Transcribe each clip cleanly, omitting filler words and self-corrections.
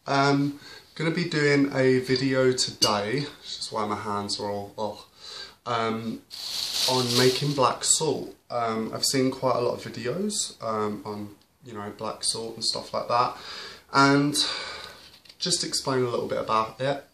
Going to be doing a video today, which is why my hands are all on making black salt. I've seen quite a lot of videos on, you know, black salt and stuff like that, and just explain a little bit about it.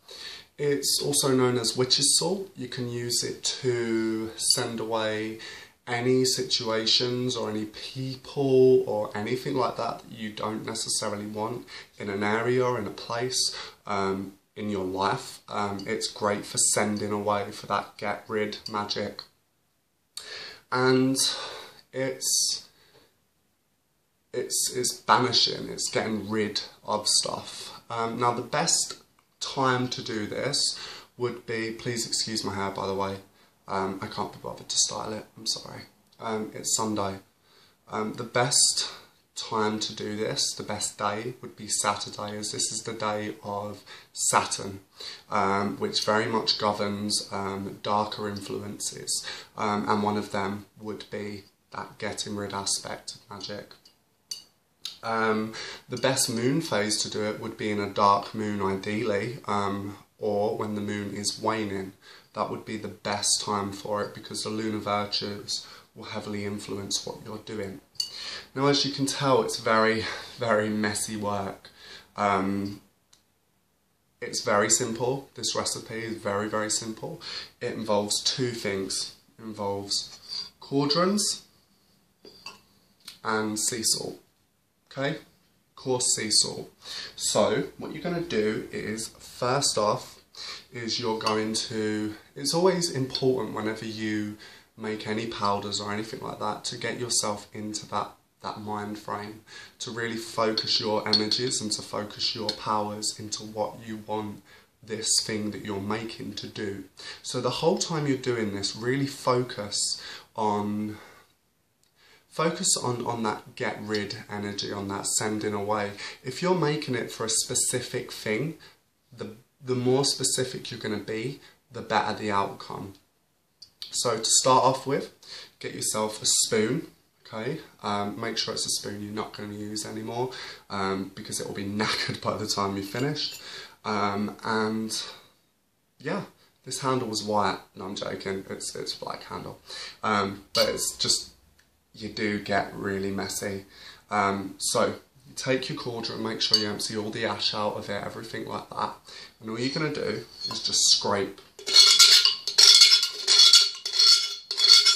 It's also known as witch's salt. You can use it to send away any situations or any people or anything like that that you don't necessarily want in an area or in a place in your life. It's great for sending away, for that get rid magic, and it's banishing, it's getting rid of stuff. Now the best time to do this would be, please excuse my hair by the way, I can't be bothered to style it, I'm sorry. It's Sunday. The best time to do this, the best day, would be Saturday, as this is the day of Saturn, which very much governs darker influences, and one of them would be that getting rid aspect of magic. The best moon phase to do it would be in a dark moon ideally, or when the moon is waning. That would be the best time for it, because the lunar virtues will heavily influence what you're doing. Now, as you can tell, it's very, very messy work. It's very simple. This recipe is very, very simple. It involves two things. It involves cauldrons and sea salt. Okay, coarse sea salt. So what you're going to do is, first off, is you're going to, it's always important whenever you make any powders or anything like that, to get yourself into that mind frame, to really focus your energies and to focus your powers into what you want this thing that you're making to do. So the whole time you're doing this, really focus on that get rid energy, on that sending away. If you're making it for a specific thing, the more specific you're going to be, the better the outcome. So to start off with, get yourself a spoon, okay? Make sure it's a spoon you're not going to use anymore, because it will be knackered by the time you've finished. And yeah, this handle was white. No, I'm joking, it's a black handle. But it's just, you do get really messy. So you take your cauldron, make sure you empty all the ash out of it, everything like that. And all you're going to do is just scrape.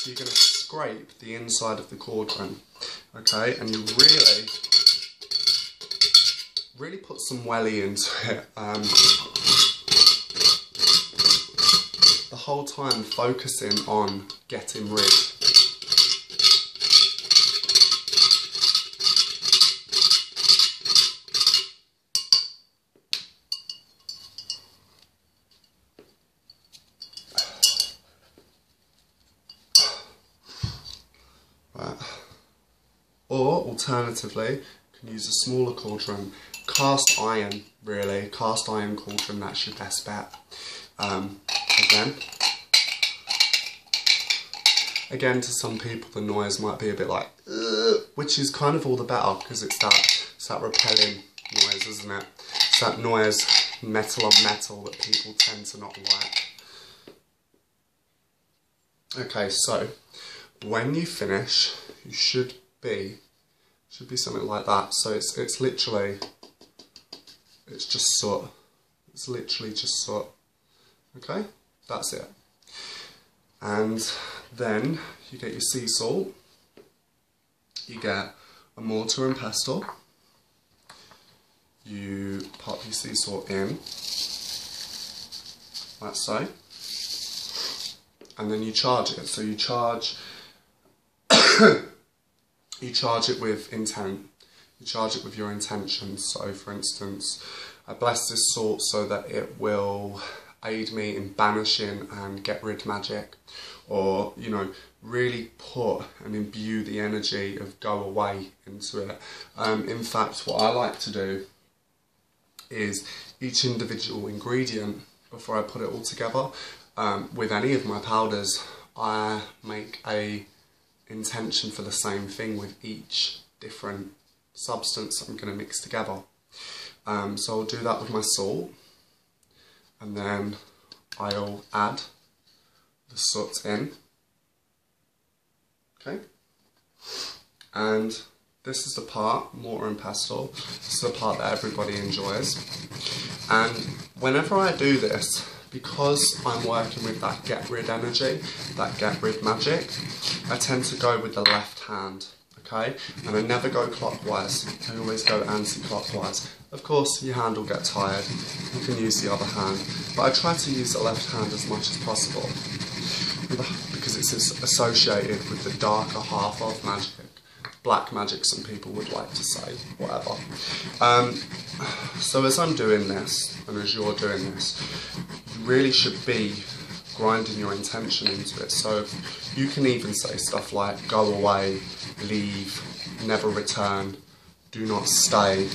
So you're going to scrape the inside of the cauldron, okay? And you really put some welly into it. The whole time focusing on getting rid. Or alternatively, you can use a smaller cauldron, cast iron, really, cast iron cauldron, that's your best bet. Again, to some people the noise might be a bit like, which is kind of all the better, because it's that repelling noise, isn't it? It's that noise, metal on metal, that people tend to not like. Okay, so when you finish, you should be something like that. So it's literally, it's just soot. It's literally just soot. Okay, that's it. And then you get your sea salt. You get a mortar and pestle. You pop your sea salt in, like so. And then you charge it. So you charge it with intent. You charge it with your intentions. So for instance, I bless this salt so that it will aid me in banishing and get rid magic. Or, you know, really put and imbue the energy of go away into it. In fact, what I like to do is each individual ingredient, before I put it all together, with any of my powders, I make a intention for the same thing with each different substance I'm going to mix together. So I'll do that with my salt, and then I'll add the soot in. Okay, and this is the part, mortar and pestle, this is the part that everybody enjoys. And whenever I do this, because I'm working with that get rid energy, that get rid magic, I tend to go with the left hand, okay? And I never go clockwise, I always go anti-clockwise. Of course, your hand will get tired, you can use the other hand, but I try to use the left hand as much as possible, because it's associated with the darker half of magic. Black magic, some people would like to say, whatever. So as I'm doing this, and as you're doing this, you really should be grinding your intention into it. So you can even say stuff like, go away, leave, never return, do not stay,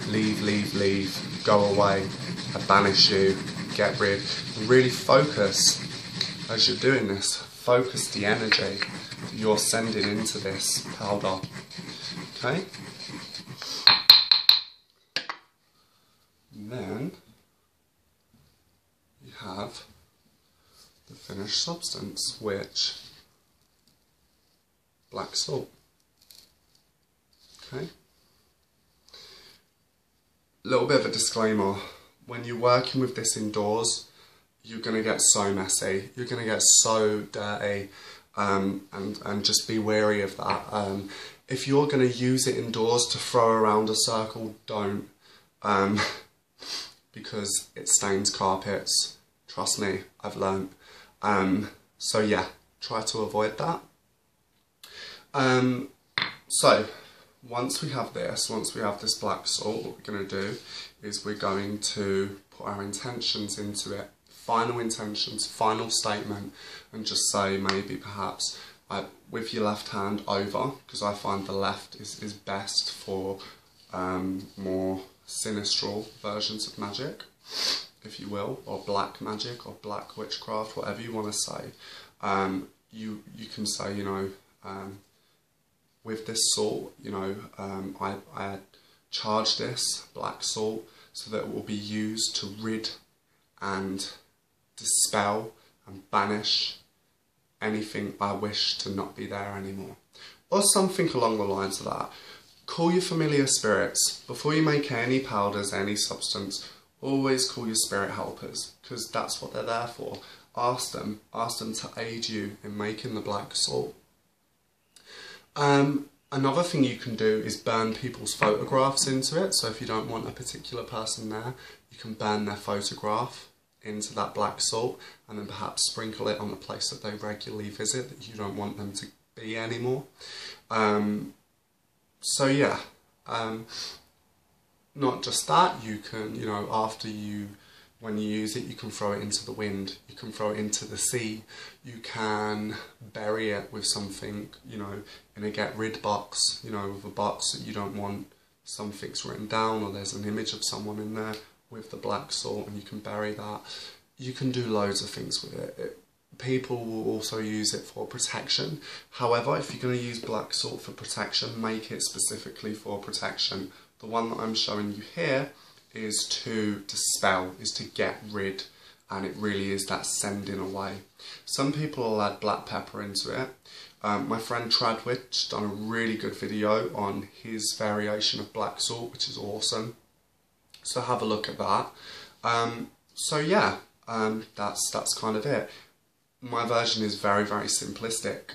leave, leave, leave, go away, I banish you, get rid. And really focus, as you're doing this, focus the energy that you're sending into this powder. Okay? And then you have the finished substance, which black salt. Okay? A little bit of a disclaimer, when you're working with this indoors, you're going to get so messy, you're going to get so dirty, and just be wary of that. If you're going to use it indoors to throw around a circle, don't, because it stains carpets, trust me, I've learnt. So yeah, try to avoid that. So once we have this black salt, what we're going to do is we're going to put our intentions into it, final intentions, final statement, and just say maybe perhaps with your left hand over, because I find the left is best for more sinistral versions of magic, if you will, or black magic or black witchcraft, whatever you want to say. You can say, you know, with this salt, you know, I charge this black salt so that it will be used to rid and dispel and banish anything I wish to not be there anymore. Or something along the lines of that. Call your familiar spirits. Before you make any powders, any substance, always call your spirit helpers, because that's what they're there for. Ask them to aid you in making the black salt. Another thing you can do is burn people's photographs into it. So if you don't want a particular person there, you can burn their photograph into that black salt, and then perhaps sprinkle it on the place that they regularly visit that you don't want them to be anymore. So yeah, not just that, you can, you know, when you use it, you can throw it into the wind, you can throw it into the sea, you can bury it with something, you know, in a get rid box, you know, with a box that you don't want something's written down, or there's an image of someone in there with the black salt, and you can bury that. You can do loads of things with it. People will also use it for protection. However, if you're going to use black salt for protection, make it specifically for protection. The one that I'm showing you here is to dispel, is to get rid, and it really is that sending away. Some people will add black pepper into it. My friend Tradwich done a really good video on his variation of black salt, which is awesome. So have a look at that. So yeah, that's kind of it. My version is very, very simplistic.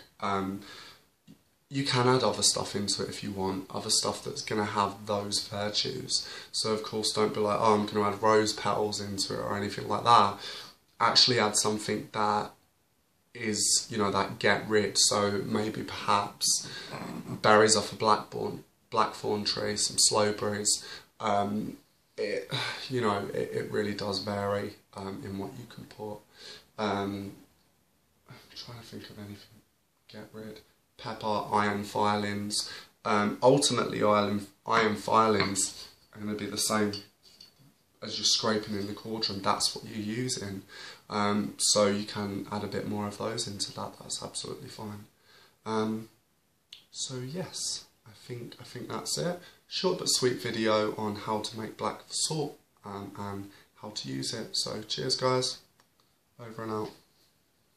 You can add other stuff into it if you want, other stuff that's going to have those virtues. So of course don't be like, oh, I'm going to add rose petals into it or anything like that. Actually add something that is, you know, that get rid. So maybe perhaps berries off a blackthorn tree, some slowberries. It really does vary in what you can put. I'm trying to think of anything. Get rid. Pepper, iron filings. Ultimately, iron filings are going to be the same as you're scraping in the cauldron. That's what you're using. So you can add a bit more of those into that. That's absolutely fine. So yes, I think that's it. short but sweet video on how to make black salt and how to use it. So cheers guys, over and out.